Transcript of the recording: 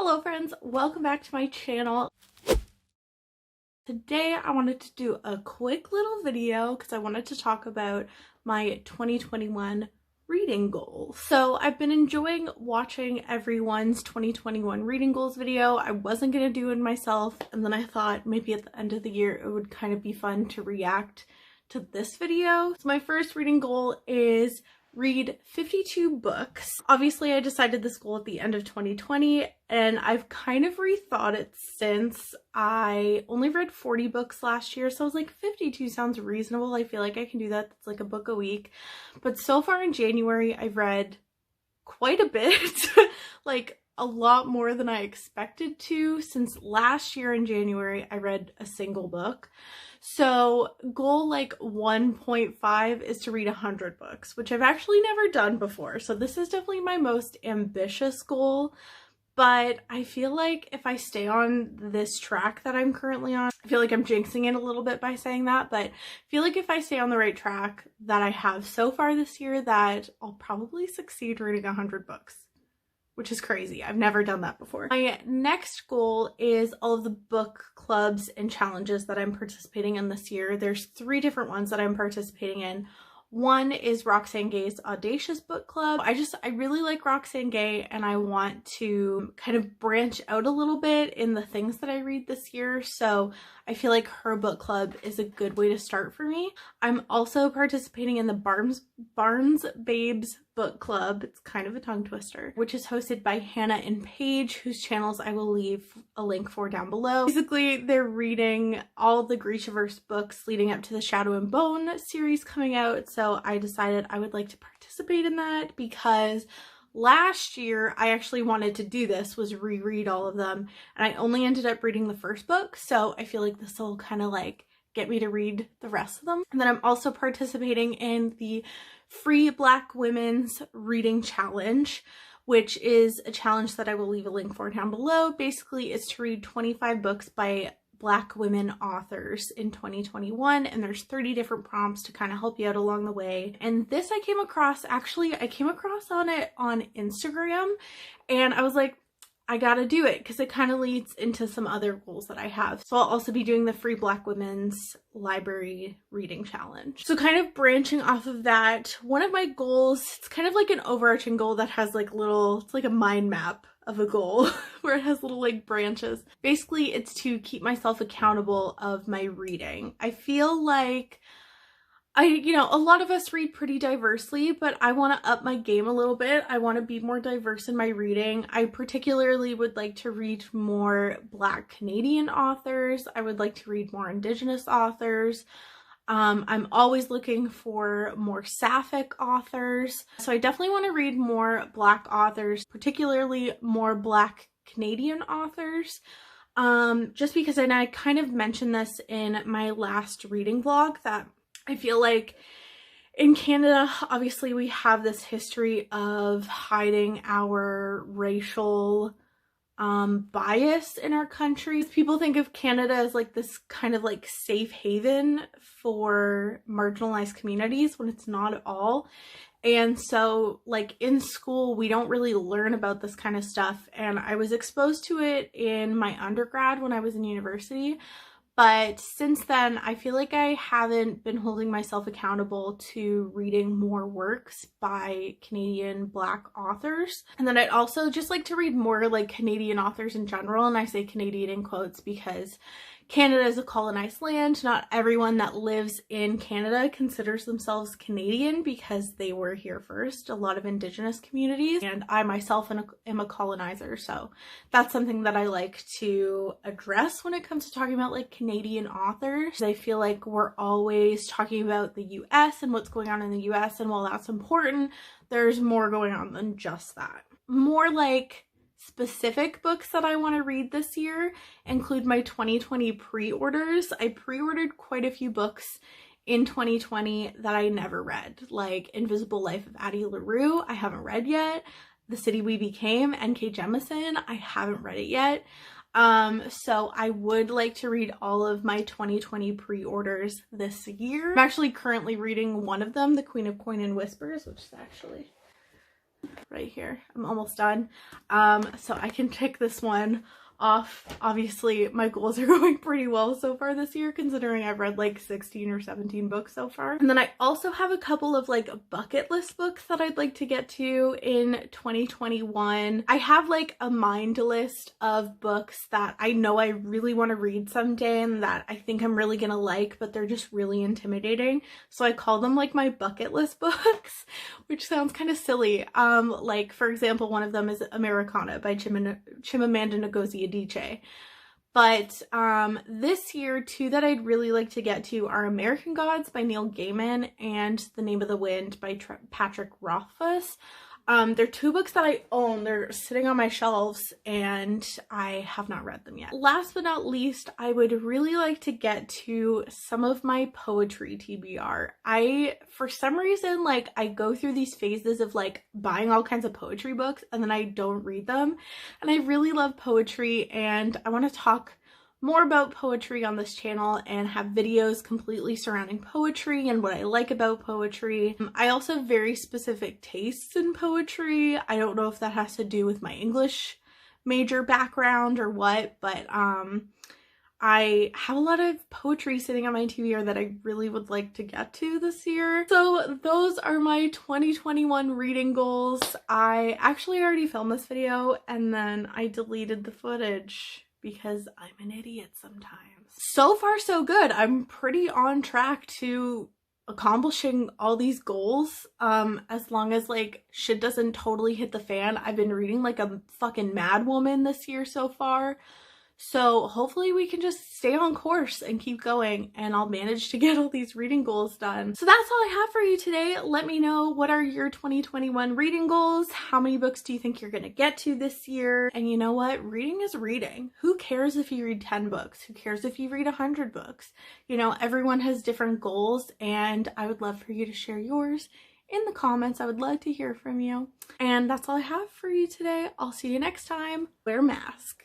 Hello friends, welcome back to my channel. Today I wanted to do a quick little video because I wanted to talk about my 2021 reading goals. So I've been enjoying watching everyone's 2021 reading goals video. I wasn't going to do it myself, and then I thought maybe at the end of the year it would kind of be fun to react to this video. So my first reading goal is read 52 books. Obviously I decided this goal at the end of 2020 and I've kind of rethought it since. I only read 40 books last year, so I was like 52 sounds reasonable. I feel like I can do that. That's like a book a week. But so far in January I've read quite a bit, like a lot more than I expected to. Since last year in January I read a single book. So goal like 1.5 is to read 100 books, which I've actually never done before. So this is definitely my most ambitious goal, but I feel like if I stay on this track that I'm currently on, I feel like I'm jinxing it a little bit by saying that, but I feel like if I stay on the right track that I have so far this year, that I'll probably succeed reading 100 books. Which is crazy. I've never done that before. My next goal is all of the book clubs and challenges that I'm participating in this year. There's 3 different ones that I'm participating in. One is Roxane Gay's Audacious Book Club. I really like Roxane Gay and I want to kind of branch out a little bit in the things that I read this year. So I feel like her book club is a good way to start for me. I'm also participating in the Barnes Babes Book Club. It's kind of a tongue twister, which is hosted by Hannah and Paige, whose channels I will leave a link for down below. Basically, they're reading all the Grishaverse books leading up to the Shadow and Bone series coming out. So I decided I would like to participate in that because last year I actually wanted to do this, was reread all of them, and I only ended up reading the first book. So I feel like this will kind of like get me to read the rest of them. And then I'm also participating in the Free Black Women's Reading Challenge, which is a challenge that I will leave a link for down below. Basically, it's to read 25 books by Black women authors in 2021, and there's 30 different prompts to kind of help you out along the way. And this I came across on it on Instagram, and I was like, I gotta do it because it kind of leads into some other goals that I have. So I'll also be doing the Free Black Women's Library Reading Challenge. So kind of branching off of that, one of my goals, it's kind of like an overarching goal that has like it's like a mind map of a goal where it has little like branches. Basically, it's to keep myself accountable of my reading. I feel like a lot of us read pretty diversely, but I want to up my game a little bit. I want to be more diverse in my reading. I particularly would like to read more Black Canadian authors. I would like to read more Indigenous authors. I'm always looking for more Sapphic authors. So I definitely want to read more Black authors, particularly more Black Canadian authors. Just because, and I kind of mentioned this in my last reading vlog, that I feel like in Canada, obviously we have this history of hiding our racial bias in our country. People think of Canada as like this kind of like safe haven for marginalized communities when it's not at all. And so like in school, we don't really learn about this kind of stuff. And I was exposed to it in my undergrad when I was in university. But since then, I feel like I haven't been holding myself accountable to reading more works by Canadian Black authors. And then I'd also just like to read more like Canadian authors in general. And I say Canadian in quotes because Canada is a colonized land. Not everyone that lives in Canada considers themselves Canadian because they were here first. A lot of Indigenous communities, and I myself am a colonizer, so that's something that I like to address when it comes to talking about like Canadian authors. I feel like we're always talking about the US and what's going on in the US, and while that's important, there's more going on than just that. More like specific books that I want to read this year include my 2020 pre-orders. I pre-ordered quite a few books in 2020 that I never read, like Invisible Life of Addie LaRue, I haven't read yet. The City We Became, N.K. Jemisin, I haven't read it yet. So I would like to read all of my 2020 pre-orders this year. I'm actually currently reading one of them, The Queen of Coin and Whispers, which is actually right here. I'm almost done. So I can tick this one off. Obviously my goals are going pretty well so far this year, considering I've read like 16 or 17 books so far. And then I also have a couple of like bucket list books that I'd like to get to in 2021. I have like a mind list of books that I know I really want to read someday and that I think I'm really gonna like, but they're just really intimidating. So I call them like my bucket list books, which sounds kind of silly. Like for example, one of them is Americana by Chimamanda Ngozi Adichie. But this year, two that I'd really like to get to are American Gods by Neil Gaiman and The Name of the Wind by Patrick Rothfuss. They're two books that I own. They're sitting on my shelves and I have not read them yet. Last but not least, I would really like to get to some of my poetry TBR. For some reason, like I go through these phases of like buying all kinds of poetry books and then I don't read them. And I really love poetry and I want to talk more about poetry on this channel and have videos completely surrounding poetry and what I like about poetry. I also have very specific tastes in poetry. I don't know if that has to do with my English major background or what, but I have a lot of poetry sitting on my TBR that I really would like to get to this year. So those are my 2021 reading goals. I actually already filmed this video and then I deleted the footage because I'm an idiot sometimes. So far so good. I'm pretty on track to accomplishing all these goals, as long as like shit doesn't totally hit the fan. I've been reading like a fucking mad woman this year so far. So hopefully we can just stay on course and keep going and I'll manage to get all these reading goals done. So that's all I have for you today. Let me know, what are your 2021 reading goals? How many books do you think you're gonna get to this year? And you know what? Reading is reading. Who cares if you read 10 books? Who cares if you read 100 books? You know, everyone has different goals and I would love for you to share yours in the comments. I would love to hear from you. And that's all I have for you today. I'll see you next time. Wear a mask.